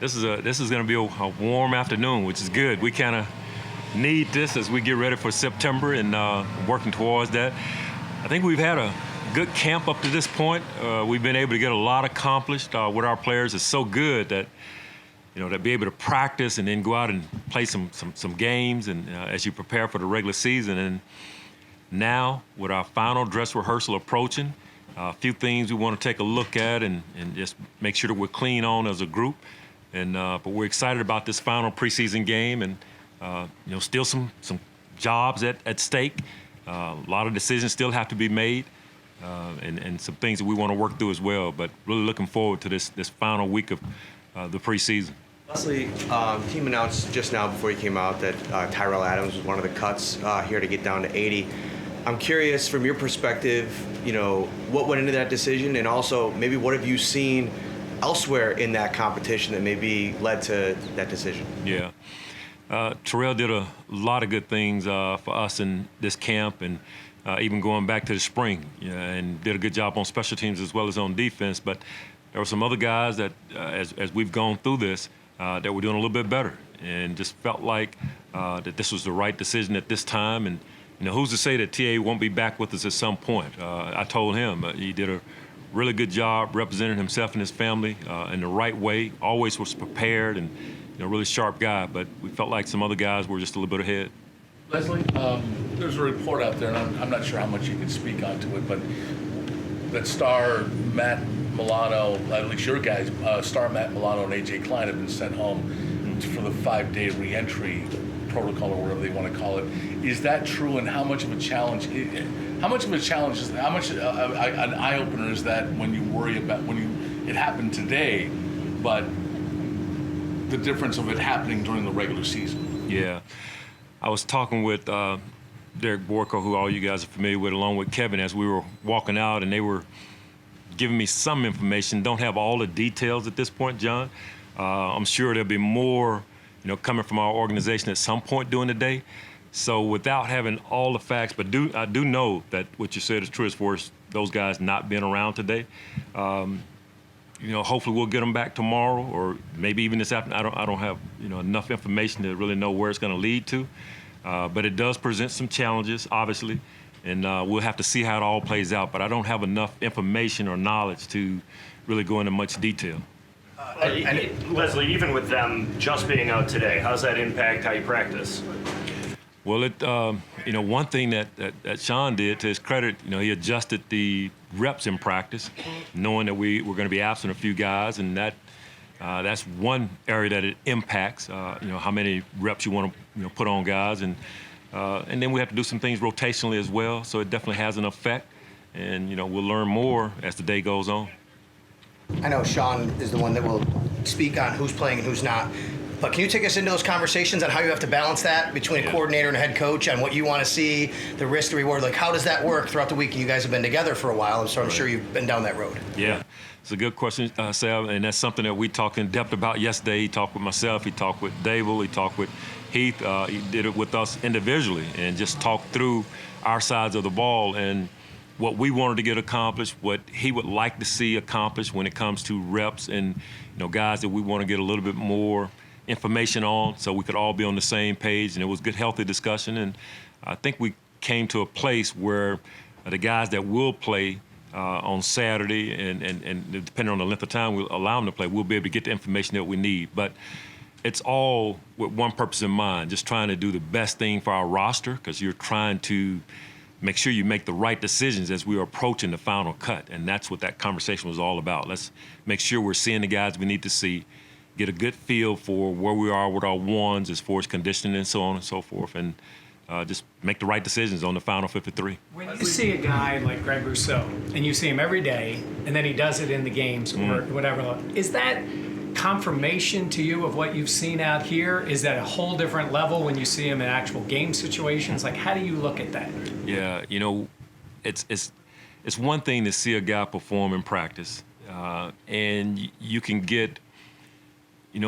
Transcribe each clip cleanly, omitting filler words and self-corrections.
This is going to be a warm afternoon, which is good. We kind of need this as we get ready for September and working towards that. I think we've had a good camp up to this point. We've been able to get a lot accomplished with our players. It's so good that to be able to practice and then go out and play some games and as you prepare for the regular season. And now with our final dress rehearsal approaching, a few things we want to take a look at and just make sure that we're clean on as a group. And but we're excited about this final preseason game, and still some jobs at stake. A lot of decisions still have to be made, and some things that we want to work through as well. But really looking forward to this final week of the preseason. Leslie, team announced just now before you came out that Tyrell Adams was one of the cuts here to get down to 80. I'm curious, from your perspective, what went into that decision, and also maybe what have you seen elsewhere in that competition that maybe led to that decision? Yeah. Tyrell did a lot of good things for us in this camp, and even going back to the spring, and did a good job on special teams as well as on defense. But there were some other guys that, as we've gone through this, that were doing a little bit better, and just felt like that this was the right decision at this time. And who's to say that TA won't be back with us at some point? I told him he did a really good job representing himself and his family in the right way. Always was prepared and really sharp guy. But we felt like some other guys were just a little bit ahead. Leslie, there's a report out there, and I'm not sure how much you can speak onto it, but that star Matt Milano, at least your guys, star Matt Milano and AJ Klein have been sent home for the 5-day reentry protocol or whatever they want to call it. Is that true, and how much of a challenge? How much of a challenge is how much an eye opener is that when you worry about it happened today, but the difference of it happening during the regular season? Yeah, I was talking with Derek Borko, who all you guys are familiar with, along with Kevin, as we were walking out, and they were giving me some information. Don't have all the details at this point, John. I'm sure there'll be more, coming from our organization at some point during the day. So without having all the facts, but I do know that what you said is true as far as those guys not being around today. Hopefully we'll get them back tomorrow, or maybe even this afternoon. I don't have enough information to really know where it's going to lead to. But it does present some challenges, obviously, and we'll have to see how it all plays out. But I don't have enough information or knowledge to really go into much detail. Leslie, even with them just being out today, how does that impact how you practice? Well, one thing that Sean did, to his credit, he adjusted the reps in practice, knowing that we were going to be absent a few guys, and that's one area that it impacts. How many reps you want to put on guys, and then we have to do some things rotationally as well. So it definitely has an effect, and we'll learn more as the day goes on. I know Sean is the one that will speak on who's playing and who's not. But can you take us into those conversations on how you have to balance that between a coordinator and a head coach, on what you want to see, the risk, the reward? Like, how does that work throughout the week? You guys have been together for a while, so I'm sure you've been down that road. Yeah, it's a good question, Sal, and that's something that we talked in depth about yesterday. He talked with myself, he talked with Dable, he talked with Heath. He did it with us individually and just talked through our sides of the ball and what we wanted to get accomplished, what he would like to see accomplished when it comes to reps and guys that we want to get a little bit more information on, so we could all be on the same page. And it was good, healthy discussion. And I think we came to a place where the guys that will play on Saturday, and depending on the length of time we'll allow them to play, we'll be able to get the information that we need. But it's all with one purpose in mind, just trying to do the best thing for our roster, because you're trying to make sure you make the right decisions as we are approaching the final cut. And that's what that conversation was all about. Let's make sure we're seeing the guys we need to see, get a good feel for where we are with our ones as far as conditioning and so on and so forth, and just make the right decisions on the final 53. When you see a guy like Greg Rousseau, and you see him every day, and then he does it in the games or whatever, is that confirmation to you of what you've seen out here? Is that a whole different level when you see him in actual game situations? Like, how do you look at that? Yeah, it's one thing to see a guy perform in practice, and you can get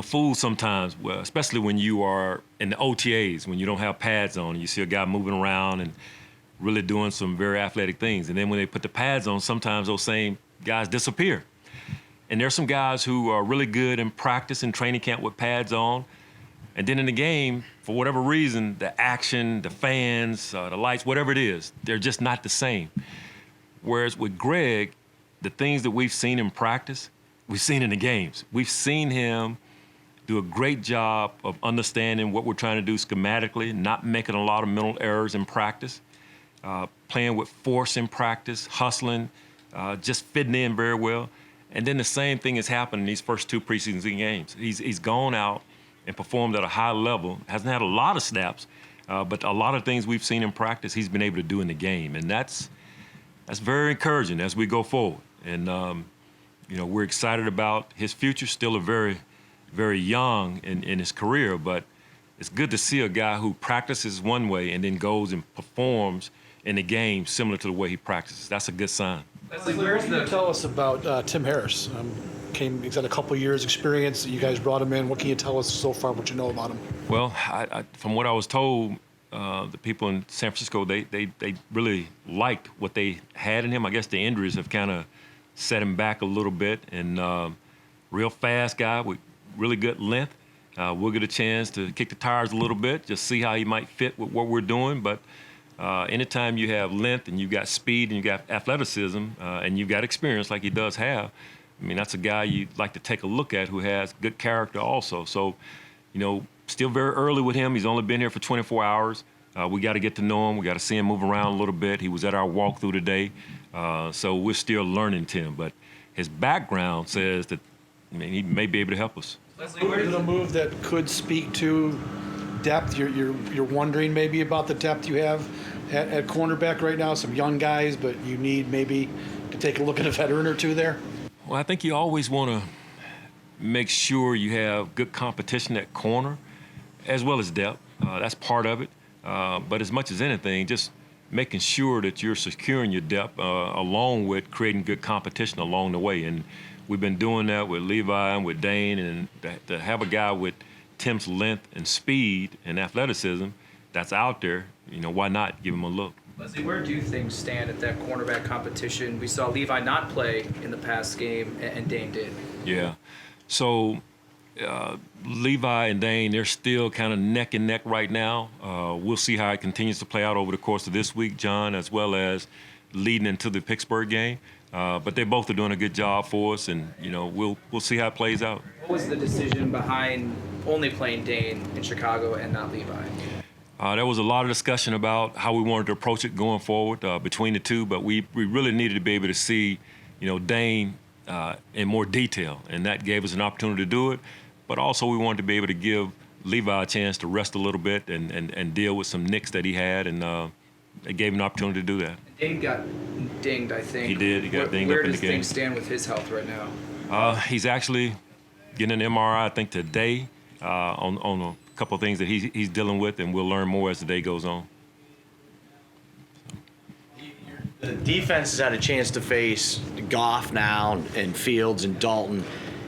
fooled sometimes, especially when you are in the OTAs, when you don't have pads on, and you see a guy moving around and really doing some very athletic things. And then when they put the pads on, sometimes those same guys disappear. And there's some guys who are really good in practice and training camp with pads on. And then in the game, for whatever reason, the action, the fans, the lights, whatever it is, they're just not the same. Whereas with Greg, the things that we've seen in practice, we've seen in the games. We've seen him do a great job of understanding what we're trying to do schematically, not making a lot of mental errors in practice, playing with force in practice, hustling, just fitting in very well. And then the same thing has happened in these first 2 preseason games. He's gone out and performed at a high level, hasn't had a lot of snaps, but a lot of things we've seen in practice he's been able to do in the game. And that's very encouraging as we go forward. And, we're excited about his future, still a very, very young in his career, but it's good to see a guy who practices one way and then goes and performs in the game similar to the way he practices. That's a good sign. Leslie, what can you tell us about Tim Harris? He's had a couple years experience. You guys brought him in. What can you tell us so far, what you know about him? Well, from what I was told, the people in San Francisco, they really liked what they had in him. I guess the injuries have kind of set him back a little bit. And real fast guy with really good length. We'll get a chance to kick the tires a little bit, just see how he might fit with what we're doing. But anytime you have length and you've got speed and you've got athleticism and you've got experience like he does have, I mean, that's a guy you'd like to take a look at who has good character also. So, still very early with him. He's only been here for 24 hours. We got to get to know him. We got to see him move around a little bit. He was at our walkthrough today. So we're still learning Tim. But his background says that, he may be able to help us. Leslie, where is a move that could speak to depth? You're wondering maybe about the depth you have at cornerback right now. Some young guys, but you need maybe to take a look at a veteran or two there. Well, I think you always want to make sure you have good competition at corner as well as depth. That's part of it. But as much as anything, just making sure that you're securing your depth along with creating good competition along the way. And we've been doing that with Levi and with Dane. And to have a guy with Tim's length and speed and athleticism that's out there, why not give him a look? Leslie, where do things stand at that cornerback competition? We saw Levi not play in the past game, and Dane did. Yeah. So Levi and Dane, they're still kind of neck and neck right now. We'll see how it continues to play out over the course of this week, John, as well as leading into the Pittsburgh game. But they both are doing a good job for us, and we'll see how it plays out. What was the decision behind only playing Dane in Chicago and not Levi? There was a lot of discussion about how we wanted to approach it going forward between the two, but we really needed to be able to see, Dane in more detail, and that gave us an opportunity to do it. But also we wanted to be able to give Levi a chance to rest a little bit and deal with some nicks that he had, and it gave him an opportunity to do that. Dane got dinged, I think. He did. He got dinged up in the game. Where does things stand with his health right now? He's actually getting an MRI, I think, today on a couple of things that he's dealing with, and we'll learn more as the day goes on. The defense has had a chance to face Goff now and Fields and Dalton.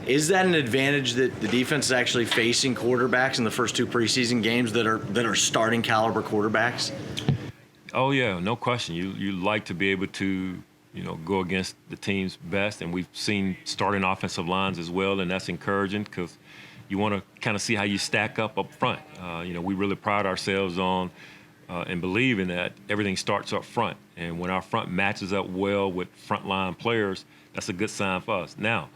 Is that an advantage that the defense is actually facing quarterbacks in the first 2 preseason games that are starting caliber quarterbacks? Oh yeah, no question. You like to be able to go against the team's best, and we've seen starting offensive lines as well, and that's encouraging because you want to kind of see how you stack up front. We really pride ourselves on and believe in that everything starts up front, and when our front matches up well with frontline players, that's a good sign for us. Now,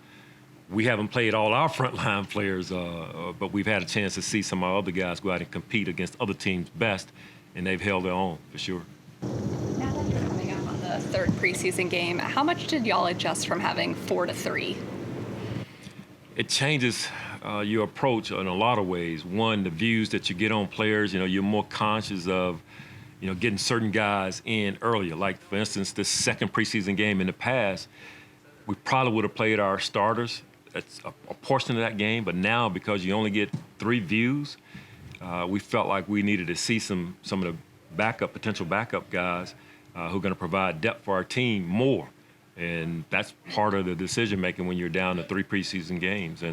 we haven't played all our frontline players, but we've had a chance to see some of our other guys go out and compete against other teams' best, and they've held their own for sure. Now that you're coming up on the 3rd preseason game, how much did y'all adjust from having 4 to 3? It changes your approach in a lot of ways. One, the views that you get on players, you're more conscious of, getting certain guys in earlier. Like, for instance, this 2nd preseason game in the past, we probably would have played our starters. That's a portion of that game, but now because you only get 3 views, we felt like we needed to see some of the potential backup guys who are going to provide depth for our team more. And that's part of the decision making when you're down to 3 preseason games.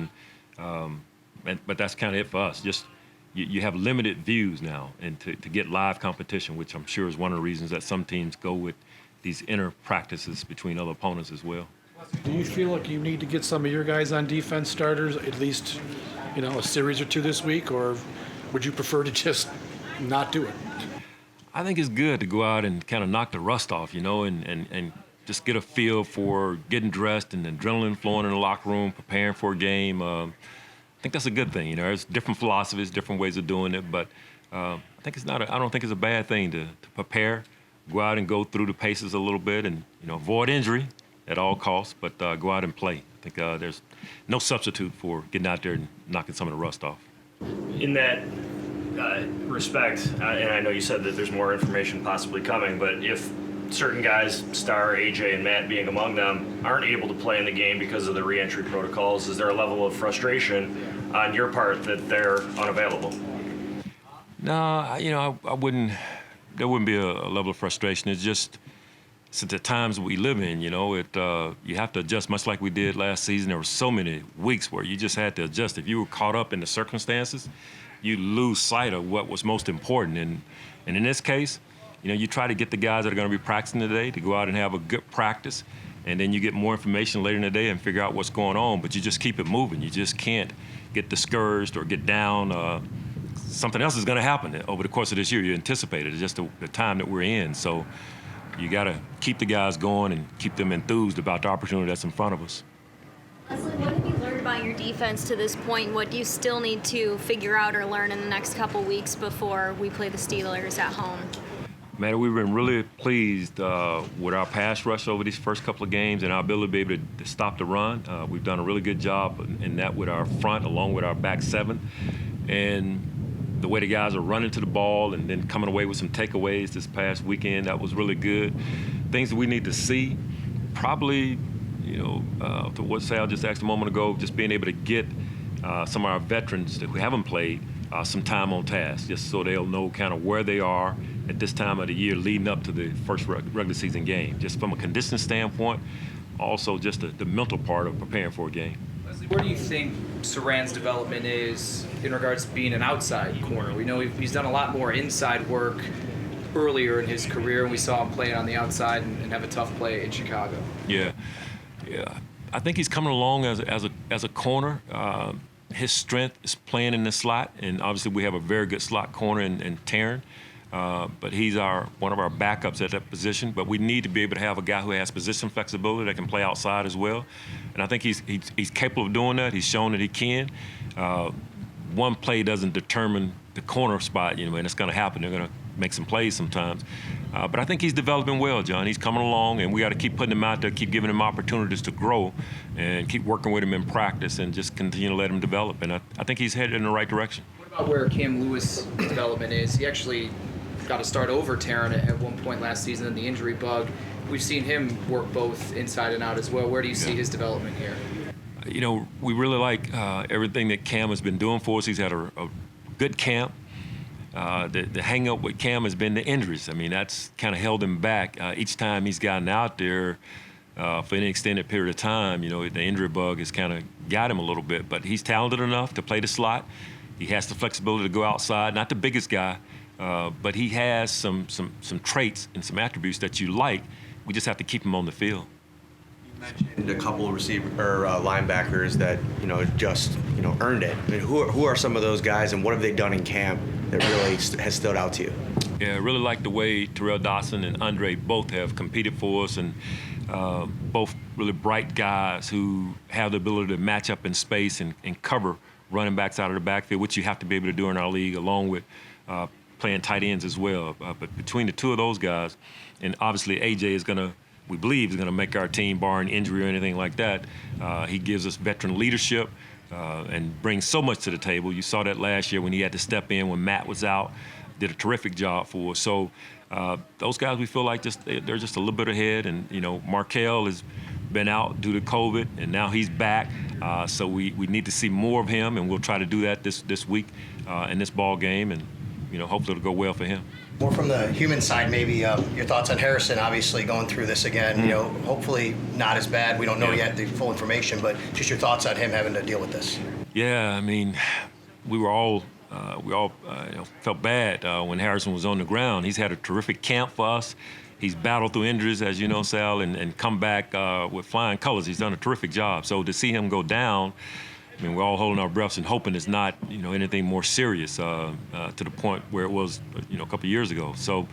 But that's kind of it for us. Just you have limited views now, and to get live competition, which I'm sure is one of the reasons that some teams go with these inner practices between other opponents as well. Do you feel like you need to get some of your guys on defense starters, at least, a series or two this week, or would you prefer to just not do it? I think it's good to go out and kind of knock the rust off, and just get a feel for getting dressed and adrenaline flowing in the locker room, preparing for a game. I think that's a good thing. There's different philosophies, different ways of doing it, but I don't think it's a bad thing to prepare, go out and go through the paces a little bit, and avoid injury at all costs, but go out and play. I think there's no substitute for getting out there and knocking some of the rust off. In that respect, and I know you said that there's more information possibly coming, but if certain guys, Star, AJ, and Matt being among them, aren't able to play in the game because of the reentry protocols, is there a level of frustration on your part that they're unavailable? No, I wouldn't. There wouldn't be a level of frustration. It's just since the times we live in, you have to adjust, much like we did last season. There were so many weeks where you just had to adjust. If you were caught up in the circumstances, you lose sight of what was most important. And in this case, you try to get the guys that are going to be practicing today to go out and have a good practice, and then you get more information later in the day and figure out what's going on. But you just keep it moving. You just can't get discouraged or get down. Something else is going to happen over the course of this year. You anticipate it. It's just the time that we're in. So you got to keep the guys going and keep them enthused about the opportunity that's in front of us. Leslie, what have you learned about your defense to this point? What do you still need to figure out or learn in the next couple weeks before we play the Steelers at home? Man, we've been really pleased with our pass rush over these first couple of games and our ability to be able to stop the run. We've done a really good job in that with our front along with our back seven. And the way the guys are running to the ball and then coming away with some takeaways this past weekend, that was really good. Things that we need to see, probably, to what Sal just asked a moment ago, just being able to get some of our veterans that we haven't played some time on task, just so they'll know kind of where they are at this time of the year leading up to the first regular season game, just from a conditioning standpoint, also just the mental part of preparing for a game. Leslie, where do you think Saran's development is in regards to being an outside corner? We know he's done a lot more inside work earlier in his career, and we saw him playing on the outside and have a tough play in Chicago. Yeah. I think he's coming along as a corner. His strength is playing in the slot, and obviously we have a very good slot corner in Taryn. But he's one of our backups at that position. But we need to be able to have a guy who has position flexibility that can play outside as well. And I think he's capable of doing that. He's shown that he can. One play doesn't determine the corner spot, and it's going to happen. They're going to make some plays sometimes. But I think he's developing well, John. He's coming along, and we got to keep putting him out there, keep giving him opportunities to grow, and keep working with him in practice and just continue to let him develop. And I think he's headed in the right direction. What about where Cam Lewis' development is? He actually got to start over Taryn at one point last season in the injury bug. We've seen him work both inside and out as well. Where do you see his development here? We really like everything that Cam has been doing for us. He's had a good camp. The hang-up with Cam has been the injuries. I mean, that's kind of held him back. Each time he's gotten out there for any extended period of time, the injury bug has kind of got him a little bit. But he's talented enough to play the slot. He has the flexibility to go outside. Not the biggest guy, but he has some traits and some attributes that you like. We just have to keep him on the field. You mentioned a couple of linebackers that just earned it. I mean, who are some of those guys, and what have they done in camp that really has stood out to you? Yeah, I really like the way Tyrell Dodson and Andre both have competed for us, and both really bright guys who have the ability to match up in space and cover running backs out of the backfield, which you have to be able to do in our league, along with playing tight ends as well. But between the two of those guys, and obviously AJ we believe is going to make our team, barring injury or anything like that. He gives us veteran leadership and brings so much to the table. You saw that last year when he had to step in when Matt was out. Did a terrific job for us. So those guys, we feel like they're just a little bit ahead. And, Markel has been out due to COVID, and now he's back. So we need to see more of him, and we'll try to do that this week in this ball game. And, hopefully it'll go well for him. More from the human side, maybe your thoughts on Harrison, obviously going through this again, hopefully not as bad. We don't know yet the full information, but just your thoughts on him having to deal with this. Yeah, I mean, we all felt bad when Harrison was on the ground. He's had a terrific camp for us. He's battled through injuries, as you know, Sal, and come back with flying colors. He's done a terrific job. So to see him go down, I mean, we're all holding our breaths and hoping it's not, anything more serious to the point where it was, a couple of years ago. So,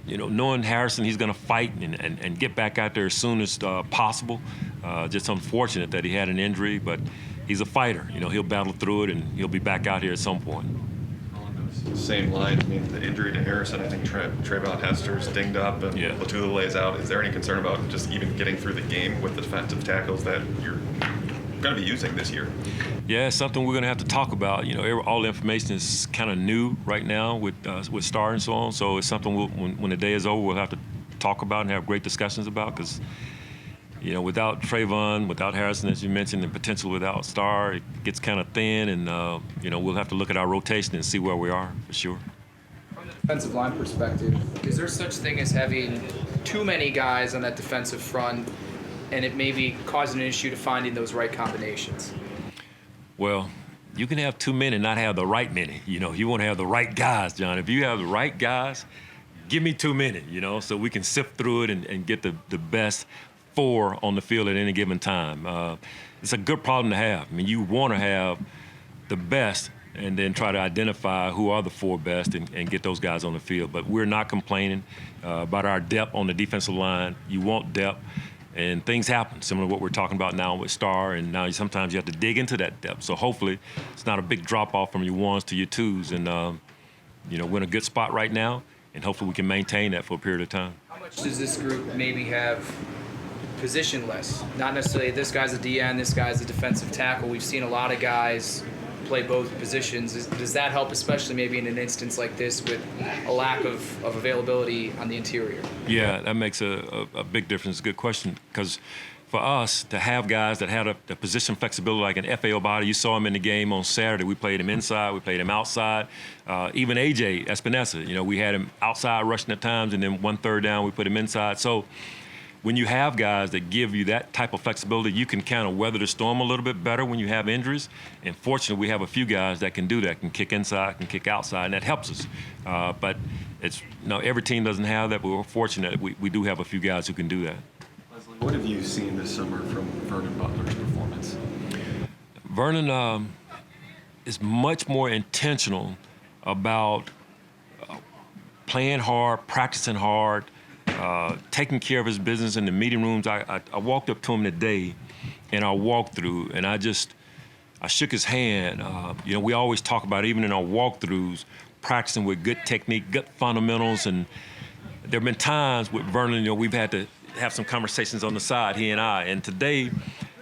knowing Harrison, he's going to fight and get back out there as soon as possible. Just unfortunate that he had an injury, but he's a fighter. He'll battle through it, and he'll be back out here at some point. Same line. I mean, the injury to Harrison, I think Trayvon Hester's dinged up and Latula lays out. Is there any concern about just even getting through the game with the defensive tackles that you're going to be using this year? Yeah, it's something we're going to have to talk about. All the information is kind of new right now with Star and so on. So it's something when the day is over, we'll have to talk about and have great discussions about because, without Trayvon, without Harrison, as you mentioned, and potentially without Star, it gets kind of thin. And, we'll have to look at our rotation and see where we are for sure. From the defensive line perspective, is there such thing as having too many guys on that defensive front and it may be causing an issue to finding those right combinations? Well, you can have too many and not have the right many. You want to have the right guys, John. If you have the right guys, give me too many, so we can sift through it and get the best 4 on the field at any given time. It's a good problem to have. I mean, you want to have the best and then try to identify who are the 4 best and get those guys on the field. But we're not complaining about our depth on the defensive line. You want depth. And things happen, similar to what we're talking about now with Star, and now sometimes you have to dig into that depth. So hopefully it's not a big drop-off from your 1s to your 2s, and we're in a good spot right now, and hopefully we can maintain that for a period of time. How much does this group maybe have positionless? Not necessarily this guy's a DN, this guy's a defensive tackle. We've seen a lot of guys play both positions. Does that help, especially maybe in an instance like this with a lack of availability on the interior? Yeah, that makes a big difference. Good question, because for us to have guys that had the position flexibility like an FAO body, you saw him in the game on Saturday. We played him inside, we played him outside. Even AJ Espinosa, we had him outside rushing at times, and then 1/3 down, we put him inside. So when you have guys that give you that type of flexibility, you can kind of weather the storm a little bit better when you have injuries. And fortunately, we have a few guys that can do that, can kick inside, can kick outside, and that helps us. But it's every team doesn't have that, but we're fortunate we do have a few guys who can do that. Leslie, what have you seen this summer from Vernon Butler's performance? Vernon is much more intentional about playing hard, practicing hard, taking care of his business in the meeting rooms. I walked up to him today in our walkthrough, and I shook his hand. We always talk about, even in our walkthroughs, practicing with good technique, good fundamentals. And there have been times with Vernon, we've had to have some conversations on the side, he and I. And today,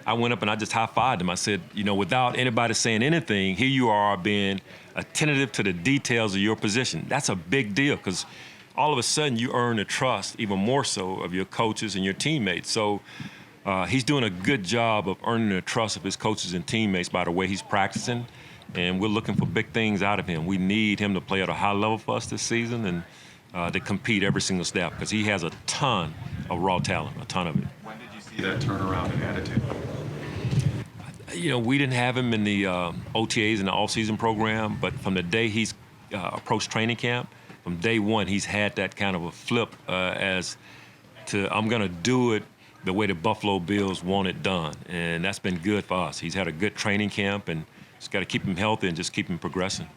I went up and I just high-fived him. I said, without anybody saying anything, here you are being attentive to the details of your position. That's a big deal because all of a sudden you earn the trust even more so of your coaches and your teammates. So he's doing a good job of earning the trust of his coaches and teammates by the way he's practicing, and we're looking for big things out of him. We need him to play at a high level for us this season and to compete every single step because he has a ton of raw talent, a ton of it. When did you see that turnaround in attitude? We didn't have him in the OTAs and the off-season program, but from the day he's approached training camp, from day one, he's had that kind of a flip as to, I'm going to do it the way the Buffalo Bills want it done. And that's been good for us. He's had a good training camp, and just got to keep him healthy and just keep him progressing.